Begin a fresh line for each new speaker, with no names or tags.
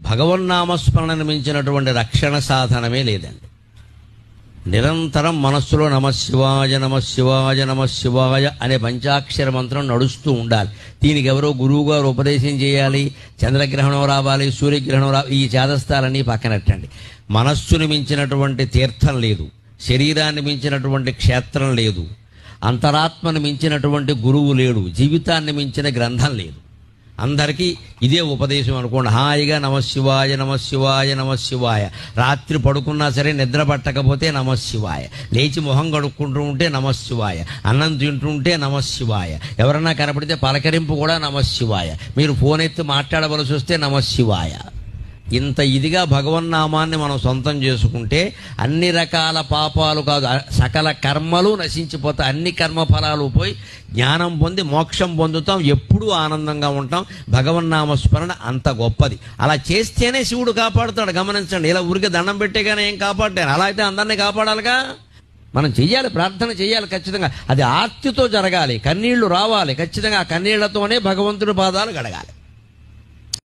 భగవన్నామస్మరణను మించినటువంటి రక్షణ సాధనమే లేదండి. నిరంతరం మనస్సులో నమశివాయ నమశివాయ నమశివాయ అనే పంచాక్షర మంత్రం నడుస్తూ ఉండాలి. దీనికి ఎవరో గురువు గారు ఉపదేశం చేయాలి, చంద్రగ్రహణం రావాలి, సూర్యగ్రహణం రావాలి, ఈ చేదస్తాలన్నీ పక్కనట్టండి. మనస్సును మించినటువంటి తీర్థం లేదు, శరీరాన్ని మించినటువంటి క్షేత్రం లేదు, అంతరాత్మను మించినటువంటి గురువు లేడు, జీవితాన్ని మించిన గ్రంథం లేదు. అందరికీ ఇదే ఉపదేశం అనుకోండి. హాయిగా నమశివాయ నమశివాయ నమశివాయ. రాత్రి పడుకున్నా సరే నిద్ర పట్టకపోతే నమశివాయ, లేచి మొహం కడుక్కుంటూ ఉంటే నమశివాయ, అన్నం తింటుంటే నమశివాయ, ఎవరన్నా కనపడితే పలకరింపు కూడా నమశివాయ, మీరు ఫోన్ ఎత్తి మాట్లాడవలసి వస్తే నమశివాయ. ఇంత ఇదిగా భగవన్నామాన్ని మనం సొంతం చేసుకుంటే అన్ని రకాల పాపాలు కాదు, సకల కర్మలు నశించిపోతాయి. అన్ని కర్మఫలాలు పోయి జ్ఞానం పొంది మోక్షం పొందుతాం, ఎప్పుడూ ఆనందంగా ఉంటాం. భగవన్నామస్మరణ అంత గొప్పది. అలా చేస్తేనే శివుడు కాపాడుతాడు. గమనించండి, ఇలా ఊరికే దండం పెట్టేగానే ఏం కాపాడాను, అలా అయితే అందరినీ కాపాడాలిగా. మనం చెయ్యాలి, ప్రార్థన చేయాలి ఖచ్చితంగా. అది ఆర్తితో జరగాలి, కన్నీళ్లు రావాలి ఖచ్చితంగా. ఆ కన్నీళ్లతోనే భగవంతుడి పాదాలు గడగాలి.